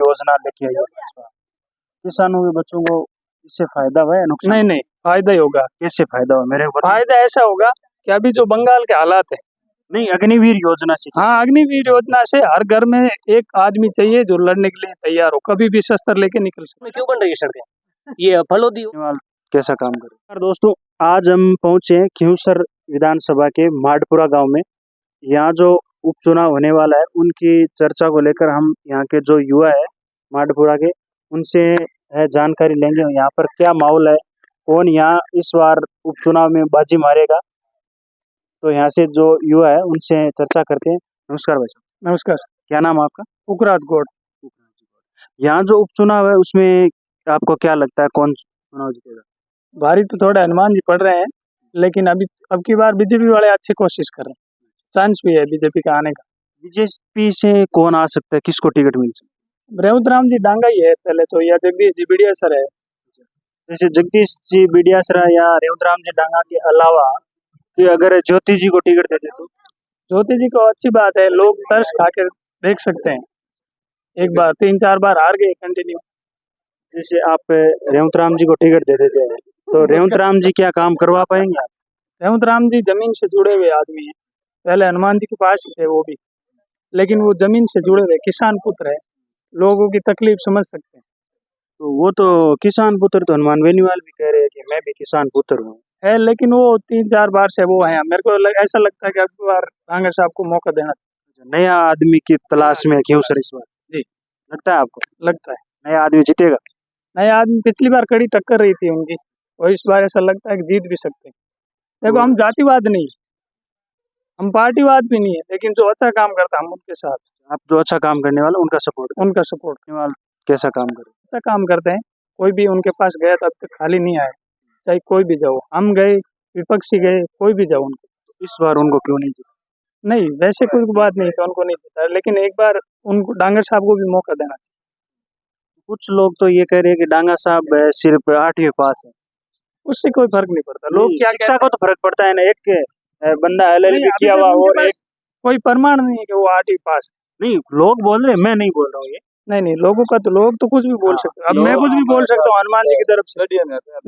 योजना लेके आई है भाजपा। किसानों के बच्चों को इससे फायदा हुआ है नुकसान? नहीं नहीं, फायदा ही होगा। कैसे फायदा हुआ मेरे को? फायदा ऐसा होगा कि अभी जो बंगाल के हालात है, नहीं, अग्निवीर योजना से। हाँ, अग्निवीर योजना से हर घर में एक आदमी चाहिए जो लड़ने के लिए तैयार हो, कभी भी शस्त्र लेके निकल सकते। क्यों बन रही है सड़कें? ये फलोदी कैसा काम करे दोस्तों। आज हम पहुंचे हैं खिंवसर विधानसभा के माडपुरा गांव में। यहाँ जो उपचुनाव होने वाला है उनकी चर्चा को लेकर हम यहाँ के जो युवा है माडपुरा के उनसे जानकारी लेंगे। यहाँ पर क्या माहौल है, कौन यहाँ इस बार उपचुनाव में बाजी मारेगा, तो यहाँ से जो युवा है उनसे चर्चा करते हैं। नमस्कार भाई साहब। नमस्कार। क्या नाम है आपका? पुखराज गौड़। यहाँ जो उपचुनाव है उसमें आपको क्या लगता है कौन चुनाव जीतेगा? भारी तो थोड़ा हनुमान जी पड़ रहे हैं, लेकिन अब की बार बीजेपी वाले अच्छी कोशिश कर रहे हैं, चांस भी है बीजेपी का आने का। बीजेपी से कौन आ सकता है, किसको टिकट मिल सकता है? रेवंत राम जी डांगा ही है पहले तो, या जगदीश जी बिडिया सर है। जैसे जगदीश जी बिडियासरा या रेवंत राम जी डांगा के अलावा कि अगर ज्योति जी को टिकट दे दे तो? ज्योति जी को अच्छी बात है, लोग तरस खा कर देख सकते हैं। एक बार 3-4 बार हार गए कंटिन्यू। जैसे आप रेवंत राम जी को टिकट दे देते हैं तो रेवंत राम जी क्या काम करवा पाएंगे आप? रेवंत राम जी जमीन से जुड़े हुए आदमी हैं, पहले हनुमान जी के पास थे वो भी, लेकिन वो जमीन से जुड़े हुए किसान पुत्र है, लोगों की तकलीफ समझ सकते हैं। तो वो तो किसान पुत्र तो हनुमान बेनीवाल भी कह रहे हैं कि मैं भी किसान पुत्र हूँ है, लेकिन वो 3-4 बार से वो है। मेरे को ऐसा लगता है कि अगली बार कांग्रेस साहब को मौका देना चाहिए। नया आदमी की तलाश में क्यों सर इस बार? जी, लगता है आपको? लगता है नया आदमी जीतेगा? नया आदमी पिछली बार कड़ी टक्कर रही थी उनकी, और इस बार ऐसा लगता है कि जीत भी सकते हैं। देखो, हम जातिवाद नहीं, हम पार्टीवाद भी नहीं है, लेकिन जो अच्छा काम करता है हम उनके साथ। आप जो अच्छा काम करने वाला उनका सपोर्ट वाला कैसा काम करे? अच्छा काम करते हैं, कोई भी उनके पास गया तो अब तक खाली नहीं आए, चाहे कोई भी जाओ, हम गए, विपक्षी गए, कोई भी जाओ उनको। इस बार उनको क्यों नहीं जीता? नहीं, वैसे कोई बात नहीं कि उनको नहीं जीता, लेकिन एक बार उनको डांगर साहब को भी मौका देना चाहिए। कुछ लोग तो ये कह रहे हैं कि डांगा साहब सिर्फ 8वीं पास है। उससे कोई फर्क नहीं पड़ता। लोग क्या शिक्षा को तो फर्क पड़ता है ना, एक बंदा LLB किया हुआ और एक कोई प्रमाण नहीं है कि वो 8वीं पास। नहीं, लोग बोल रहे हैं, मैं नहीं बोल रहा हूँ ये। नहीं, लोगों का तो लोग तो कुछ भी बोल सकते हैं। अब मैं कुछ भी बोल सकता हूँ हनुमान जी की तरफ से,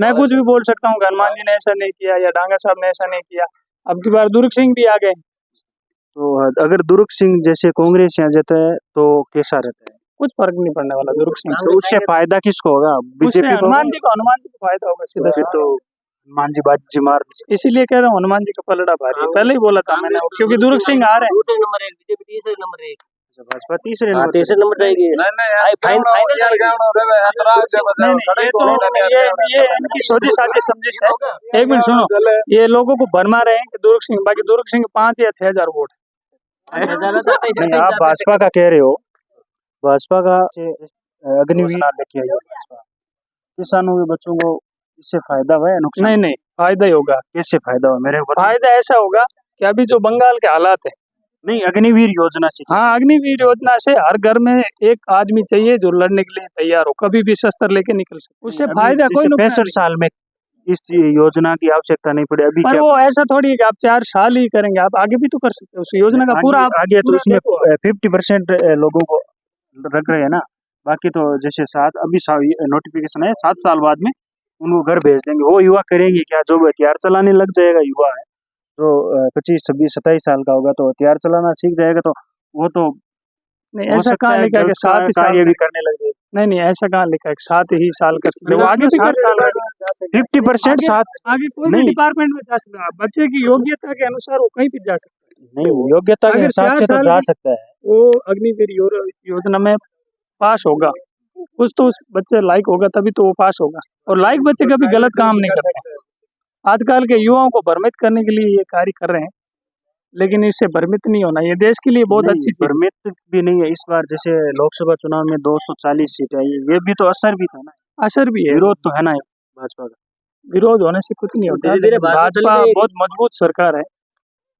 मैं कुछ भी बोल सकता हूँ कि हनुमान जी ने ऐसा नहीं किया या डांगा साहब ने ऐसा नहीं किया। अब की बार दुर्ग सिंह भी आ गए, तो अगर दुर्ग सिंह जैसे कांग्रेस यहाँ जाता है तो कैसा रहता है? कुछ फर्क नहीं पड़ने वाला दुर्ग सिंह से। तो उससे फायदा किसको होगा? बीजेपी को? हनुमान जी को फायदा होगा सीधा सीधा। तो हनुमान जी बाजी मार, इसीलिए कह रहा हूँ हनुमान जी का पलड़ा भारी है, पहले ही बोला था मैंने, क्योंकि दुर्ग सिंह आ रहे हैं। दूसरे नंबर 1, बीजेपी तीसरे नंबर 1, भाजपा तीसरे नंबर रहेगी। ये इनकी सोची साजिश समझिश है। एक मिनट सुनो, ये लोगों को भरमा रहे हैं कि दुर्ग सिंह, बाकी दुर्ग सिंह 5 या 6 हजार वोट। नहीं, आप भाजपा का कह रहे हो, भाजपा का अग्निवीर लेके आई है भाजपा। किसानों के बच्चों को इससे फायदा हुआ है नुकसान? नहीं, फायदा ही होगा। कैसे फायदा हुआ मेरे को? फायदा ऐसा होगा कि अभी जो बंगाल के हालात है, नहीं, अग्निवीर योजना से। हाँ, अग्निवीर योजना से हर घर में एक आदमी चाहिए जो लड़ने के लिए तैयार हो, कभी भी शस्त्र लेके निकल सके। उससे फायदा कोई 65 साल में इस योजना की आवश्यकता नहीं पड़ी अभी। पर वो ऐसा थोड़ी है कि आप 4 साल ही करेंगे, आप आगे भी तो कर सकते हो उस योजना का पूरा। आगे तो इसमें 50% लोगों को रख रहे हैं ना, बाकी तो जैसे 7 अभी नोटिफिकेशन है 7 साल बाद में उनको घर भेज देंगे। वो युवा करेंगे क्या? जो हथियार चलाने लग जाएगा युवा है तो 25, 26, 27 साल का होगा तो हथियार चलाना सीख जाएगा, तो वो तो नहीं, ऐसा कहाँ लिखा है कि 7 साल भी करने लग जाएगा? नहीं, ऐसा कहाँ लिखा है 7 ही साल कर सकते हो, आगे भी कर सकते हो। 50% 7 आगे कोई भी डिपार्टमेंट में जा सकता है, बच्चे की योग्यता के अनुसार वो कहीं भी जा सकता है। नहीं, योग्यता के हिसाब से तो जा सकता है। वो अग्निवीर योजना में पास होगा, कुछ तो उस बच्चे लायक होगा तभी तो वो पास होगा, और लायक बच्चे कभी गलत काम नहीं करते। आजकल के युवाओं को भ्रमित करने के लिए ये कार्य कर रहे हैं, लेकिन इससे भ्रमित नहीं होना, ये देश के लिए बहुत अच्छी चीज। भ्रमित भी नहीं है। इस बार जैसे लोकसभा चुनाव में 240 सीटें आई, ये भी तो असर भी था ना। असर भी है, विरोध तो है ना भाजपा का। विरोध होने से कुछ नहीं होता। धीरे-धीरे भाजपा बहुत मजबूत सरकार है,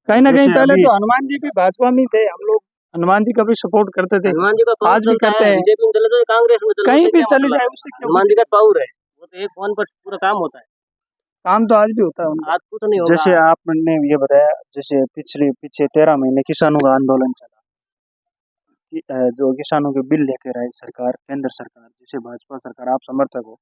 कहीं ना कहीं। पहले तो हनुमान जी भी भाजपा में थे, हम लोग हनुमान जी का भी सपोर्ट करते थे, हनुमान जी का आज भी करते हैं। बीजेपी में चले जाए, कांग्रेस में चले जाए, कहीं भी चले जाए उससे क्या, हनुमान जी का पावर है, वो तो एक फोन पर पूरा काम होता है। काम तो आज भी होता है उनका। आज कुछ नहीं होगा। जैसे आपने ये बताया, जैसे पीछे 13 महीने किसानों का आंदोलन चला, कि जो किसानों के बिल लेकर आई सरकार, केंद्र सरकार, जिसे भाजपा सरकार आप समर्थक हो,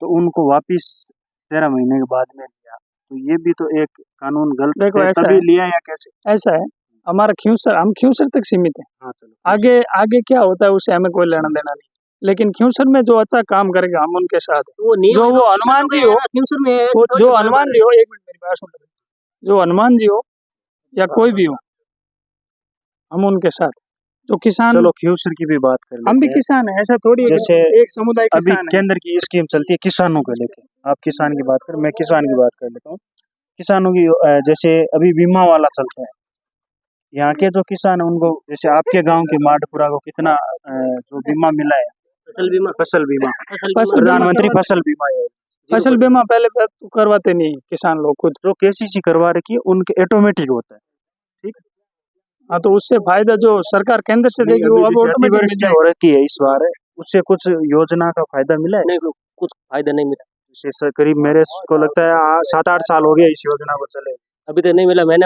तो उनको वापिस 13 महीने के बाद में लिया, तो ये भी तो एक कानून गलत देखो है, ऐसा तभी है, लिया या कैसे? ऐसा है हमारा खियूसर, हम खियूसर तक सीमित है। हाँ चलो, आगे आगे क्या होता है उससे हमें कोई लेना देना नहीं, लेकिन खियूसर में जो अच्छा काम करेगा हम उनके साथ हैं। वो नियम जो है, वो तो हनुमान जी किसानों हो, का फ्यूचर में है, वो ऐसे जो थोड़ी हनुमान बात जी हो, एक मिनट मेरी बात सुन, जो हनुमान जी हो या कोई भी हो, हम उनके साथ। जो किसान, चलो खियूसर की भी बात कर हम भी लेते हैं। किसान है, ऐसा थोड़ी है कि जैसे एक समुदाय अभी किसान है। केंद्र की स्कीम चलती है किसानों को लेके, आप किसान की बात करें, मैं किसान की बात कर लेता हूँ। किसानों की जैसे अभी बीमा वाला चलता है, यहाँ के जो किसान है उनको, जैसे आपके गांव के माडपुरा को कितना जो बीमा मिला है, फसल बीमा फसल बीमा, फसल फसल बीमा प्रधानमंत्री करवाते- फसल बीमा है, फसल बीमा पहले तो करवाते नहीं किसान लोग खुद। जो केसीसी करवा रखी है उनके ऑटोमेटिक होता है, ठीक है? हाँ, तो उससे फायदा जो सरकार केंद्र से नहीं, देगी अभी वो अब जैसे ऑटोमेटिक मिल अतिवृष्टि जाएगी। हो रखी है इस बार, उससे कुछ योजना का फायदा मिला है? नहीं, कुछ फायदा नहीं मिला, जैसे करीब मेरे को लगता है 7-8 साल हो गया इस योजना को चले। अभी तो नहीं मिला। मैंने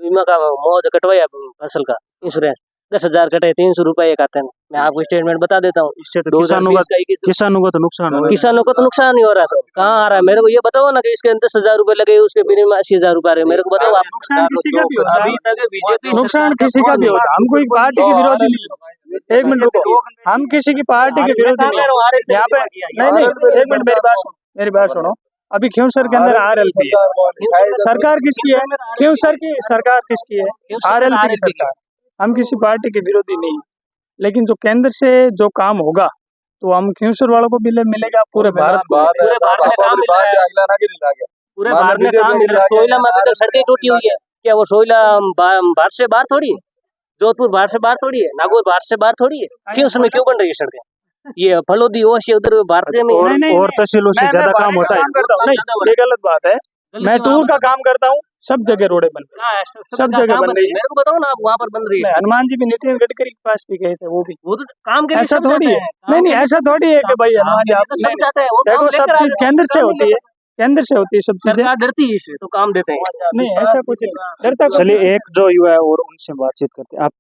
बीमा का मुआवजा कटवाया फसल का, इंश्योरेंस 10,000 कटे, 300 रुपए एक आते हैं। मैं आपको स्टेटमेंट बता देता हूँ। इससे तो किसानों 2020 का 21 किसानों को तो नुकसान हो रहा है। किसानों को तो नुकसान ही हो रहा है। तो कहाँ आ रहा है? मेरे को ये बताओ ना कि इसके 10,000 रुपए लगे, उसके बिना में 80,000 रुपए आ रहे। मेरे को बताओ आप। नुकसान किसी का भी होता है, अभी तक बीजेपी नुकसान किसी का भी होता है। हम कोई पार्टी के विरोधी नहीं है। एक मिनट रुको, हम किसी की पार्टी के विरोधी नहीं है। यहाँ पे नहीं नहीं, एक मिनट मेरी बात सुनो। अभी खियूसर के अंदर RLP है, सरकार किसकी है? खियूसर की सरकार किसकी है? RLP की सरकार। हम किसी पार्टी के विरोधी नहीं, लेकिन जो केंद्र से जो काम होगा तो हम खियूसर वालों को भी मिलेगा, पूरे भारत को मिलेगा। पूरे भारत में काम मिल रहा है, पूरे भारत में काम मिल रहा है। सोइला में अभी तक सड़कें टूटी हुई है। क्या वो सोइला भारत से बाहर थोड़ी है? जोधपुर भारत से बाहर थोड़ी है, नागौर भारत से बाहर थोड़ी है। क्यों उसमें क्यों बन रही है सड़कें? ये फलोदी होश है उधर भारत में। और तहसीलों से ज्यादा काम होता है। नहीं, ये गलत बात है। मैं टूर का काम करता हूँ, सब जगह रोडें बन रही है, सब जगह बन रही है। मेरे को बताओ ना, आप वहाँ पर बन रही है। हनुमान जी भी नितिन गडकरी के पास भी गए थे, वो भी वो तो काम के लिए ऐसा सब थोड़ी जाते है। हैं। नहीं नहीं, ऐसा थोड़ी है कि भाई हनुमान जी आप तो सब जाते हैं। वो देखो, काम सब लेकर चीज आते हैं, केंद्र से काम होती है, केंद्र से होती है सब चीजें। सरकार डरती है इससे, तो काम देते हैं। नहीं, ऐसा कुछ नहीं डरता कोई चलिए एक जो युवा है और उनसे बातचीत करते हैं। आप